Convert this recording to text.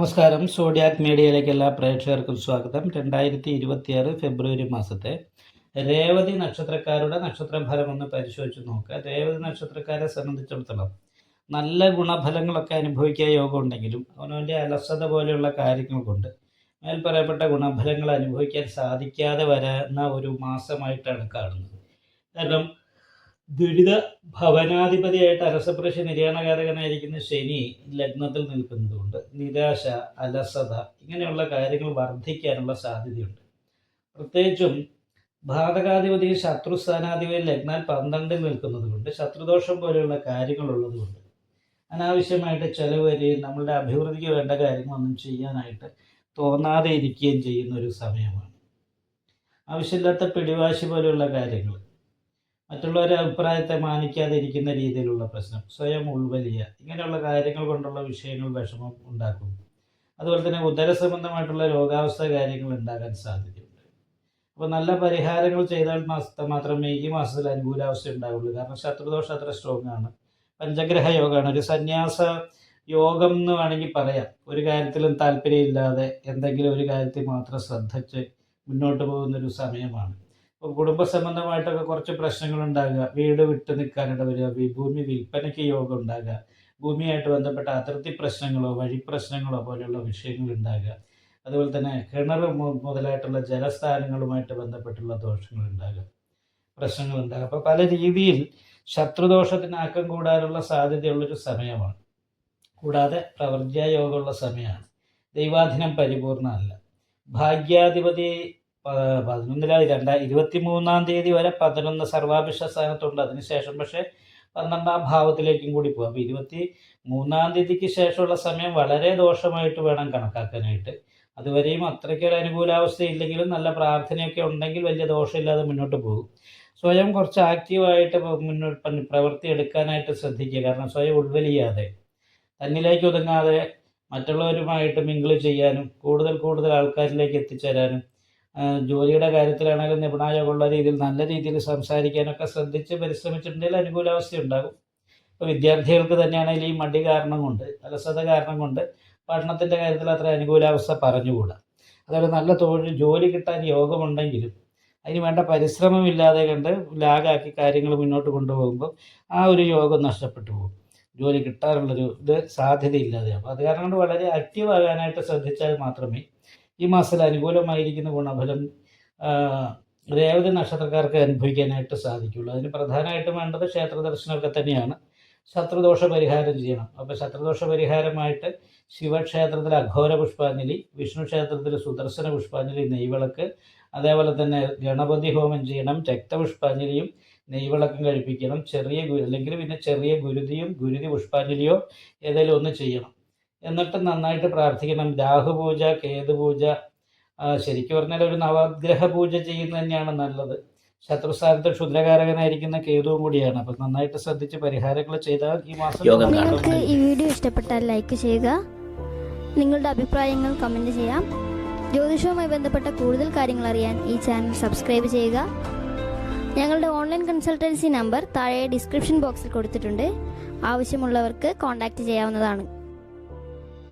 നമസ്കാരം. സോഡിയാക് മീഡിയയിലേക്ക് എല്ലാ പ്രേക്ഷകർക്കും സ്വാഗതം. 2026 ഫെബ്രുവരി മാസത്തെ രേവതി നക്ഷത്രക്കാരുടെ നക്ഷത്രഫലം ഒന്ന് പരിശോധിച്ച് നോക്കുക. രേവതി നക്ഷത്രക്കാരെ സംബന്ധിച്ചിടത്തോളം നല്ല ഗുണഫലങ്ങളൊക്കെ അനുഭവിക്കാൻ യോഗം ഉണ്ടെങ്കിലും അവനവൻ്റെ അലസത പോലെയുള്ള കാര്യങ്ങൾ കൊണ്ട് മേൽ പറയപ്പെട്ട ഗുണഫലങ്ങൾ അനുഭവിക്കാൻ സാധിക്കാതെ വരുന്ന ഒരു മാസമായിട്ടാണ് കാണുന്നത്. കാരണം ദുരിത ഭവനാധിപതിയായിട്ട് അലസപ്രശി നിര്യാണകാരകനായിരിക്കുന്ന ശനി ലഗ്നത്തിൽ നിൽക്കുന്നതുകൊണ്ട് നിരാശ, അലസത ഇങ്ങനെയുള്ള കാര്യങ്ങൾ വർദ്ധിക്കാനുള്ള സാധ്യതയുണ്ട്. പ്രത്യേകിച്ചും ബാധകാധിപതി ശത്രുസ്ഥാനാധിപതി ലഗ്നാൽ 12 നിൽക്കുന്നത് കൊണ്ട് ശത്രുദോഷം പോലെയുള്ള കാര്യങ്ങളുള്ളത് കൊണ്ട് അനാവശ്യമായിട്ട് ചെലവ് വരികയും നമ്മളുടെ അഭിവൃദ്ധിക്ക് വേണ്ട കാര്യങ്ങളൊന്നും ചെയ്യാനായിട്ട് തോന്നാതെ ഇരിക്കുകയും ചെയ്യുന്ന ഒരു സമയമാണ്. ആവശ്യമില്ലാത്ത പിടിവാശി പോലെയുള്ള കാര്യങ്ങൾ, മറ്റുള്ളവരുടെ അഭിപ്രായത്തെ മാനിക്കാതിരിക്കുന്ന രീതിയിലുള്ള പ്രശ്നം, സ്വയം ഉൾവലിയ ഇങ്ങനെയുള്ള കാര്യങ്ങൾ കൊണ്ടുള്ള വിഷയങ്ങൾ വിഷമം ഉണ്ടാക്കുന്നു. അതുപോലെ തന്നെ ഉദരസംബന്ധമായിട്ടുള്ള രോഗാവസ്ഥ കാര്യങ്ങൾ ഉണ്ടാകാൻ സാധ്യതയുണ്ട്. അപ്പോൾ നല്ല പരിഹാരങ്ങൾ ചെയ്താൽ മാത്രമേ ഈ മാസത്തിൽ അനുകൂലാവസ്ഥ ഉണ്ടാവുള്ളൂ. കാരണം ശത്രുദോഷം അത്ര സ്ട്രോങ് ആണ്. പഞ്ചഗ്രഹ യോഗമാണ്, ഒരു സന്യാസ യോഗം എന്ന് വേണമെങ്കിൽ പറയാം. ഒരു കാര്യത്തിലും താല്പര്യമില്ലാതെ എന്തെങ്കിലും ഒരു കാര്യത്തിൽ മാത്രം ശ്രദ്ധിച്ച് മുന്നോട്ട് പോകുന്നൊരു സമയമാണ്. ഇപ്പോൾ കുടുംബ സംബന്ധമായിട്ടൊക്കെ കുറച്ച് പ്രശ്നങ്ങൾ ഉണ്ടാകുക, വീട് വിട്ട് നിൽക്കാനിട വരിക, ഭൂമി വിൽപ്പനയ്ക്ക് യോഗം ഉണ്ടാകുക, ഭൂമിയായിട്ട് ബന്ധപ്പെട്ട അതിർത്തി പ്രശ്നങ്ങളോ വഴി പ്രശ്നങ്ങളോ പോലെയുള്ള വിഷയങ്ങൾ ഉണ്ടാകുക, അതുപോലെ തന്നെ കിണർ മുതലായിട്ടുള്ള ജലസ്ഥാനങ്ങളുമായിട്ട് ബന്ധപ്പെട്ടുള്ള ദോഷങ്ങൾ ഉണ്ടാകുക, പ്രശ്നങ്ങൾ ഉണ്ടാകുക. അപ്പോൾ പല രീതിയിൽ ശത്രുദോഷത്തിന് ആക്കം കൂടാനുള്ള സാധ്യതയുള്ളൊരു സമയമാണ്. കൂടാതെ പ്രവർജ്യ യോഗമുള്ള സമയമാണ്. ദൈവാധീനം പരിപൂർണ്ണമല്ല. ഭാഗ്യാധിപതി 23-ാം തീയതി വരെ 11 സർവാഭിഷ്ട സ്ഥാനത്തുണ്ട്. അതിനുശേഷം പക്ഷേ 12-ാം ഭാവത്തിലേക്കും കൂടി പോകും. അപ്പോൾ 23-ാം തീയതിക്ക് ശേഷമുള്ള സമയം വളരെ ദോഷമായിട്ട് വേണം കണക്കാക്കാനായിട്ട്. അതുവരെയും അത്രയ്ക്കൊരു അനുകൂലാവസ്ഥ ഇല്ലെങ്കിലും നല്ല പ്രാർത്ഥനയൊക്കെ ഉണ്ടെങ്കിൽ വലിയ ദോഷമില്ലാതെ മുന്നോട്ട് പോകും. സ്വയം കുറച്ച് ആക്റ്റീവായിട്ട് പ്രവൃത്തി എടുക്കാനായിട്ട് ശ്രദ്ധിക്കുക. കാരണം സ്വയം ഉൾവലിയാതെ തന്നിലേക്ക് ഒതുങ്ങാതെ മറ്റുള്ളവരുമായിട്ട് മിങ്കിൾ ചെയ്യാനും കൂടുതൽ ആൾക്കാരിലേക്ക് എത്തിച്ചേരാനും ജോലിയുടെ കാര്യത്തിലാണെങ്കിലും നിപുണയോഗമുള്ള രീതിയിൽ നല്ല രീതിയിൽ സംസാരിക്കാനൊക്കെ ശ്രദ്ധിച്ച് പരിശ്രമിച്ചിട്ടുണ്ടെങ്കിൽ അനുകൂലാവസ്ഥ ഉണ്ടാകും. ഇപ്പോൾ വിദ്യാർത്ഥികൾക്ക് തന്നെയാണെങ്കിൽ ഈ മടി കാരണം കൊണ്ട്, അലസത കാരണം കൊണ്ട് പഠനത്തിൻ്റെ കാര്യത്തിൽ അത്ര അനുകൂലാവസ്ഥ പറഞ്ഞുകൂടാ. അതുപോലെ നല്ല ജോലി കിട്ടാൻ യോഗമുണ്ടെങ്കിലും അതിന് വേണ്ട പരിശ്രമമില്ലാതെ കണ്ട് ലാഗാക്കി കാര്യങ്ങൾ മുന്നോട്ട് കൊണ്ടുപോകുമ്പോൾ ആ ഒരു യോഗം നഷ്ടപ്പെട്ടു പോകും. ജോലി കിട്ടാനുള്ളൊരു സാധ്യതയില്ലാതെ. അപ്പോൾ അത് കാരണം കൊണ്ട് വളരെ ആക്റ്റീവ് ആകാനായിട്ട് ശ്രദ്ധിച്ചാൽ മാത്രമേ ഈ മാസത്തിൽ അനുകൂലമായിരിക്കുന്ന ഗുണഫലം രേവതി നക്ഷത്രക്കാർക്ക് അനുഭവിക്കാനായിട്ട് സാധിക്കുള്ളൂ. അതിന് പ്രധാനമായിട്ടും വേണ്ടത് ക്ഷേത്ര ദർശനമൊക്കെ തന്നെയാണ്. ശത്രുദോഷ പരിഹാരം ചെയ്യണം. അപ്പോൾ ശത്രുദോഷ പരിഹാരമായിട്ട് ശിവക്ഷേത്രത്തിൽ അഘോര പുഷ്പാഞ്ജലി, വിഷ്ണു ക്ഷേത്രത്തിൽ സുദർശന പുഷ്പാഞ്ജലി, നെയ്വിളക്ക്, അതേപോലെ തന്നെ ഗണപതി ഹോമം ചെയ്യണം, രക്തപുഷ്പാഞ്ജലിയും നെയ്വിളക്കും കഴിപ്പിക്കണം. അല്ലെങ്കിൽ പിന്നെ ചെറിയ ഗുരുതി പുഷ്പാഞ്ജലിയോ ഏതെങ്കിലും ഒന്ന് ചെയ്യണം. എന്നിട്ട് നന്നായിട്ട് പ്രാർത്ഥിക്കണം. രാഹുപൂജ, കേതുപൂജ, ശരിക്കും പറഞ്ഞാൽ ഒരു നവഗ്രഹ പൂജ ചെയ്യുന്നത് തന്നെയാണ് നല്ലത്. ശത്രുസ്ഥാനത്ത് ക്ഷുദ്രകാരകനായിരിക്കുന്ന കേതുവും കൂടിയാണ്. അപ്പം നന്നായിട്ട് ശ്രദ്ധിച്ച് പരിഹാരങ്ങൾ ചെയ്താൽ ഈ മാസം. നിങ്ങൾക്ക് ഈ വീഡിയോ ഇഷ്ടപ്പെട്ടാൽ ലൈക്ക് ചെയ്യുക, നിങ്ങളുടെ അഭിപ്രായങ്ങൾ കമൻറ്റ് ചെയ്യാം. ജ്യോതിഷവുമായി ബന്ധപ്പെട്ട കൂടുതൽ കാര്യങ്ങൾ അറിയാൻ ഈ ചാനൽ സബ്സ്ക്രൈബ് ചെയ്യുക. ഞങ്ങളുടെ ഓൺലൈൻ കൺസൾട്ടൻസി നമ്പർ താഴെ ഡിസ്ക്രിപ്ഷൻ ബോക്സിൽ കൊടുത്തിട്ടുണ്ട്. ആവശ്യമുള്ളവർക്ക് കോൺടാക്റ്റ് ചെയ്യാവുന്നതാണ്.